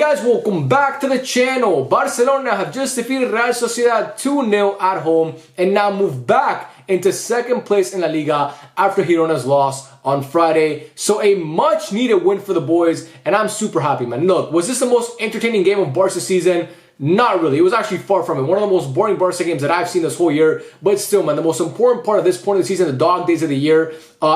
guys, welcome back to the channel. Barcelona have just defeated Real Sociedad 2-0 at home and now move back into second place in La Liga after Girona's loss on Friday. So a much needed win for the boys and I'm super happy, man. Look, was this the most entertaining game of Barca season? Not really. It was actually far from it. One of the most boring Barca games that I've seen this whole year. But still, man, the most important part of this point of the season, the dog days of the year,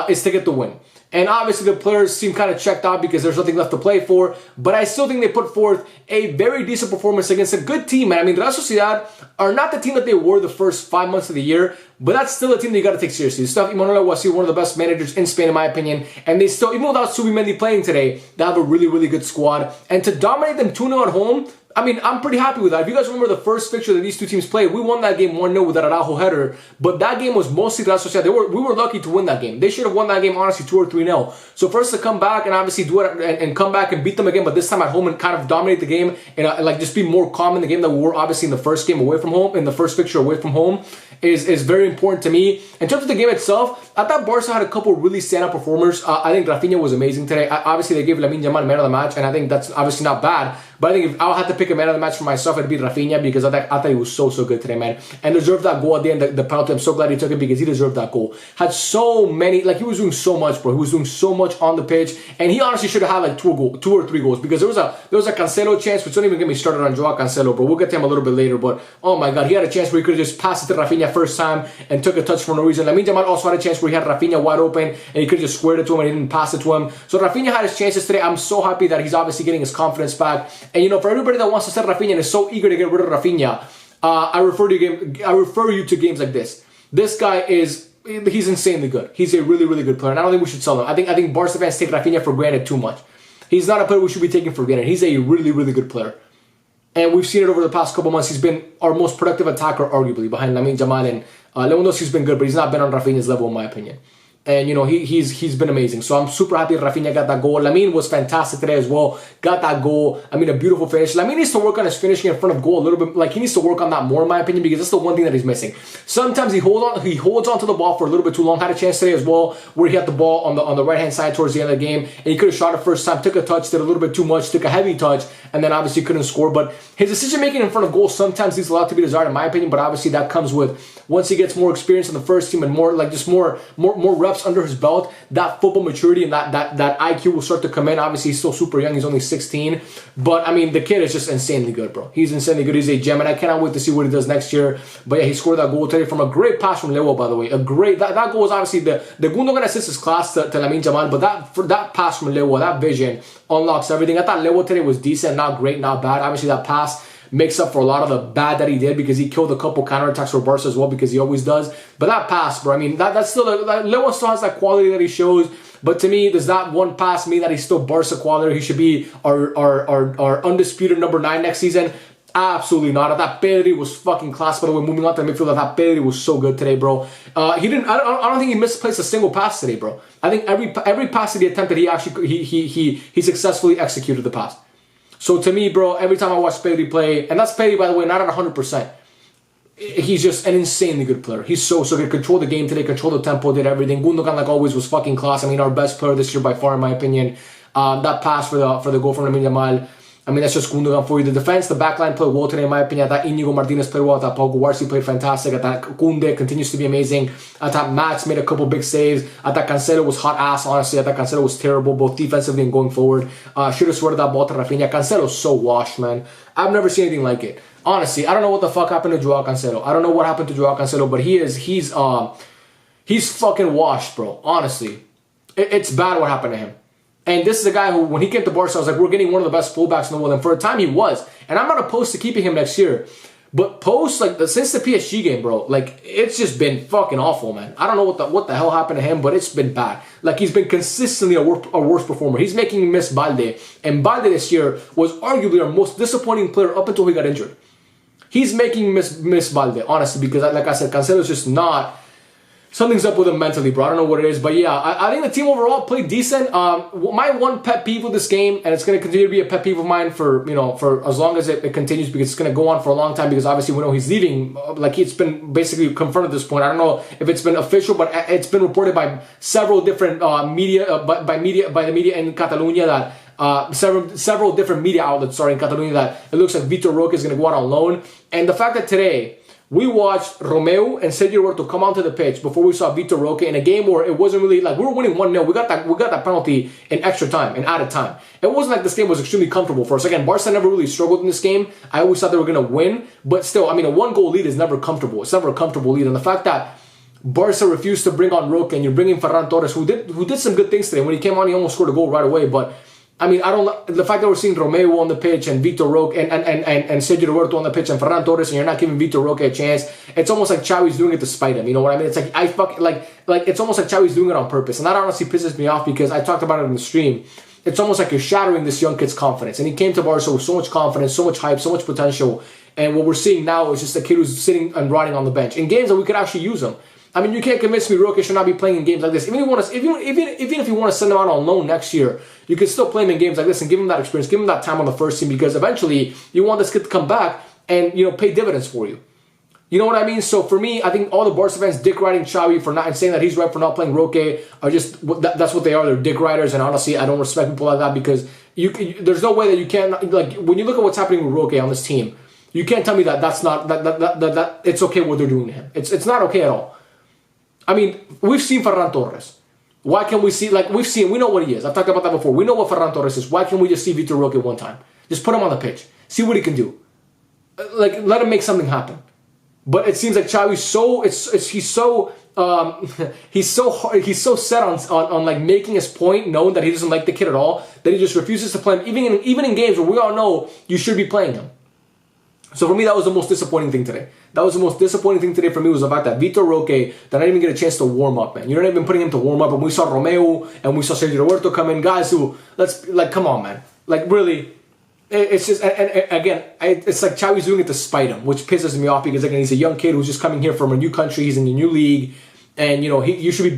is to get the win. And obviously the players seem kind of checked out because there's nothing left to play for. But I still think they put forth a very decent performance against a good team, man. I mean, Real Sociedad are not the team that they were the first 5 months of the year, but that's still a team that you got to take seriously. Stuff Imanol was one of the best managers in Spain, in my opinion. And they still, even without Subimendi playing today, they have a really, really good squad. And to dominate them 2-0 at home, I mean, I'm pretty happy with that. If you guys remember the first fixture that these two teams played, we won that game 1-0 with that Araujo header. But that game was mostly Real Sociedad. We were lucky to win that game. They should have won that game, honestly, 2 or 3-0. So for us to come back and obviously do it and come back and beat them again, but this time at home and kind of dominate the game and like just be more calm in the game than we were obviously in the first game away from home, in the first fixture away from home, is very important to me. In terms of the game itself, I thought Barca had a couple really standout performers. I think Rafinha was amazing today. Obviously, they gave Lamine Yamal man of the match, and I think that's obviously not bad. But I think if I had to pick a man of the match for myself, it'd be Rafinha because I thought he was so good today, man. And deserved that goal at the end, the penalty. I'm so glad he took it because he deserved that goal. Had so many, like he was doing so much, bro. He was doing so much on the pitch, and he honestly should have had like 2 or 3 goals because there was a Cancelo chance, which don't even get me started on Joao Cancelo, bro. We'll get to him a little bit later, but oh my god, he had a chance where he could have just passed it to Rafinha first time and took a touch for no reason. Lamine Yamal also had a chance where he had Rafinha wide open and he could have just squared it to him and he didn't pass it to him. So Rafinha had his chances today. I'm so happy that he's obviously getting his confidence back. And you know, for everybody that wants to sell Rafinha and is so eager to get rid of Rafinha, I refer you to games like this. This guy he's insanely good. He's a really, really good player, and I don't think we should sell him. I think Barca fans take Rafinha for granted too much. He's not a player we should be taking for granted. He's a really, really good player. And we've seen it over the past couple months. He's been our most productive attacker, arguably, behind Lamine Yamal. And Lewandowski's been good, but he's not been on Rafinha's level, in my opinion. And, you know, he's been amazing. So I'm super happy Rafinha got that goal. Lamine was fantastic today as well. Got that goal. I mean, a beautiful finish. Lamine needs to work on his finishing in front of goal a little bit. Like, he needs to work on that more, in my opinion, because that's the one thing that he's missing. Sometimes he holds on to the ball for a little bit too long. Had a chance today as well where he had the ball on the right-hand side towards the end of the game. And he could have shot it first time. Took a touch, did a little bit too much. Took a heavy touch. And then obviously couldn't score. But his decision-making in front of goal sometimes leaves a lot to be desired, in my opinion. But obviously that comes with once he gets more experience in the first team and more reps under his belt, that football maturity and that IQ will start to come in. Obviously, he's still super young. He's only 16. But, I mean, the kid is just insanely good, bro. He's insanely good. He's a gem, and I cannot wait to see what he does next year. But, yeah, he scored that goal today from a great pass from Leo, by the way. That goal was obviously the Gundogan assist is class to Lamine Yamal, but that pass from Leo, that vision unlocks everything. I thought Leo today was decent, not great, not bad. Obviously, that pass makes up for a lot of the bad that he did because he killed a couple counterattacks for Barca as well because he always does. But that pass, bro, I mean, that's still, Leo still has that quality that he shows. But to me, does that one pass mean that he's still Barca quality? He should be our undisputed number 9 next season? Absolutely not. That Pedri was fucking class. By the way, moving on to the midfield, that Pedri was so good today, bro. I don't think he misplaced a single pass today, bro. I think every pass that he attempted, he successfully executed the pass. So to me, bro, every time I watch Pedri play, and that's Pedri, by the way, not at 100%. He's just an insanely good player. He's so good. Controlled the game today, controlled the tempo, did everything. Gundogan, like always, was fucking class. I mean, our best player this year by far, in my opinion. That pass for the goal from Lamine Yamal, I mean, that's just Gundogan for you. The defense, the backline played well today, in my opinion. I thought Inigo Martinez played well. I thought Pau Guarci played fantastic. I thought Koundé continues to be amazing. I thought Mats made a couple big saves. I thought Cancelo was hot ass, honestly. I thought Cancelo was terrible, both defensively and going forward. Should have sweated that ball to Rafinha. Cancelo's so washed, man. I've never seen anything like it. Honestly, I don't know what the fuck happened to Joao Cancelo. I don't know what happened to Joao Cancelo, but he's fucking washed, bro. Honestly. It's bad what happened to him. And this is a guy who, when he came to Barca, I was like, we're getting one of the best fullbacks in the world. And for a time, he was. And I'm not opposed to keeping him next year. But since the PSG game, bro, like, it's just been fucking awful, man. I don't know what the hell happened to him, but it's been bad. Like, he's been consistently a worse performer. He's making me miss Balde. And Balde this year was arguably our most disappointing player up until he got injured. He's making me miss Balde, honestly, because, like I said, Cancelo's just not... Something's up with him mentally, bro. I don't know what it is. But yeah, I think the team overall played decent. My one pet peeve with this game, and it's going to continue to be a pet peeve of mine for as long as it continues, because it's going to go on for a long time, because obviously we know he's leaving. Like, it's been basically confirmed at this point. I don't know if it's been official, but it's been reported by several different media, by the media in Catalonia that several different media outlets, sorry, in Catalonia, that it looks like Vitor Roque is going to go out on loan. And the fact that today we watched Romeo and Sergio Roberto come onto the pitch before we saw Vitor Roque in a game where it wasn't really like we were winning 1-0. We got that penalty in extra time, in added time. It wasn't like this game was extremely comfortable for us. Again, Barca never really struggled in this game. I always thought they were going to win, but still, I mean, a 1-goal lead is never comfortable. It's never a comfortable lead. And the fact that Barca refused to bring on Roque and you're bringing Ferran Torres, who did some good things today. When he came on, he almost scored a goal right away, but I mean, the fact that we're seeing Romeo on the pitch and Vitor Roque and Sergio Roberto on the pitch and Ferran Torres, and you're not giving Vitor Roque a chance, it's almost like Xavi's doing it to spite him. You know what I mean? It's like it's almost like Xavi's doing it on purpose, and that honestly pisses me off because I talked about it in the stream. It's almost like you're shattering this young kid's confidence, and he came to Barca with so much confidence, so much hype, so much potential, and what we're seeing now is just a kid who's sitting and rotting on the bench in games that we could actually use him. I mean, you can't convince me Roque should not be playing in games like this. Even if you want to send him out on loan next year, you can still play him in games like this and give him that experience, give him that time on the first team, because eventually you want this kid to come back and pay dividends for you. You know what I mean? So for me, I think all the Barca fans dick riding Xavi for not and saying that he's right for not playing Roque are just that's what they are. They're dick riders, and honestly, I don't respect people like that because there's no way that you can, like, when you look at what's happening with Roque on this team, you can't tell me that that it's okay what they're doing to him. It's not okay at all. I mean, we've seen Ferran Torres. Why can't we see, like, we know what he is. I've talked about that before. We know what Ferran Torres is. Why can't we just see Vitor Roque one time? Just put him on the pitch. See what he can do. Like, let him make something happen. But it seems like Xavi's he's so set on like making his point, knowing that he doesn't like the kid at all, that he just refuses to play him, even in games where we all know you should be playing him. So for me, that was the most disappointing thing today. That was the most disappointing thing today for me, was the fact that Vitor Roque did not even get a chance to warm up, man. You're not even putting him to warm up. And we saw Romeo and we saw Sergio Roberto come in. Guys who, come on, man. Like, really, it's just, and again, it's like Xavi's doing it to spite him, which pisses me off because, again, he's a young kid who's just coming here from a new country. He's in a new league. And, you should be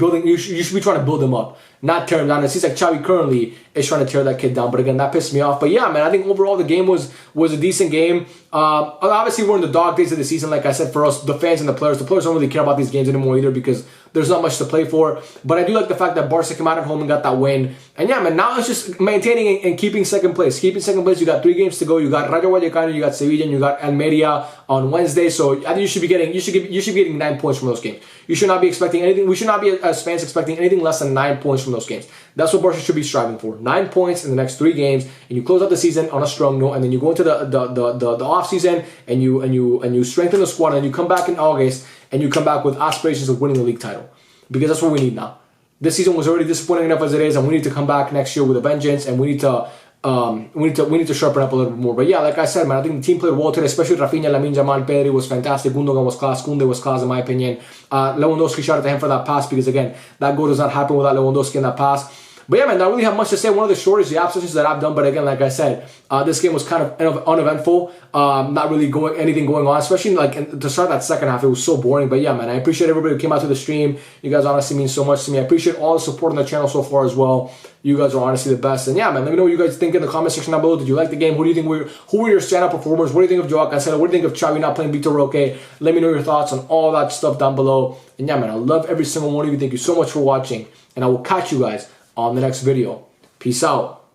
trying to build him up, not tear him down. It seems like Xavi currently is trying to tear that kid down. But again, that pissed me off. But yeah, man, I think overall the game was a decent game. Obviously, we're in the dog days of the season, like I said, for us, the fans and the players. The players don't really care about these games anymore either because there's not much to play for. But I do like the fact that Barca came out at home and got that win. And yeah, man, now it's just maintaining and keeping second place. Keeping second place, you got 3 games to go. You got Rayo Vallecano, you got Sevilla, and you got Almeria on Wednesday. So I think you should be getting 9 points from those games. You should not be expecting anything. We should not be, as fans, expecting anything less than 9 points from those games. That's what Barca should be striving for. 9 points in the next 3 games, and you close out the season on a strong note, and then you go into the off season and you strengthen the squad, and you come back in August and you come back with aspirations of winning the league title, because that's what we need now. This season was already disappointing enough as it is, and we need to come back next year with a vengeance, and we need to sharpen up a little bit more. But yeah, like I said, man, I think the team played well today, especially Rafinha, Lamine Yamal, Pedri was fantastic. Gundogan was class. Koundé was class in my opinion. Lewandowski, shout out to him for that pass, because again, that goal does not happen without Lewandowski in that pass. But yeah, man, I don't really have much to say. One of the shortest absences that I've done. But again, like I said, this game was kind of uneventful. Not really anything going on, especially like to start that second half. It was so boring. But yeah, man, I appreciate everybody who came out to the stream. You guys honestly mean so much to me. I appreciate all the support on the channel so far as well. You guys are honestly the best. And yeah, man, let me know what you guys think in the comment section down below. Did you like the game? Who were your standout performers? What do you think of Joao Cancelo? What do you think of Xavi not playing Vitor Roque? Let me know your thoughts on all that stuff down below. And yeah, man, I love every single one of you. Thank you so much for watching. And I will catch you guys on the next video. Peace out.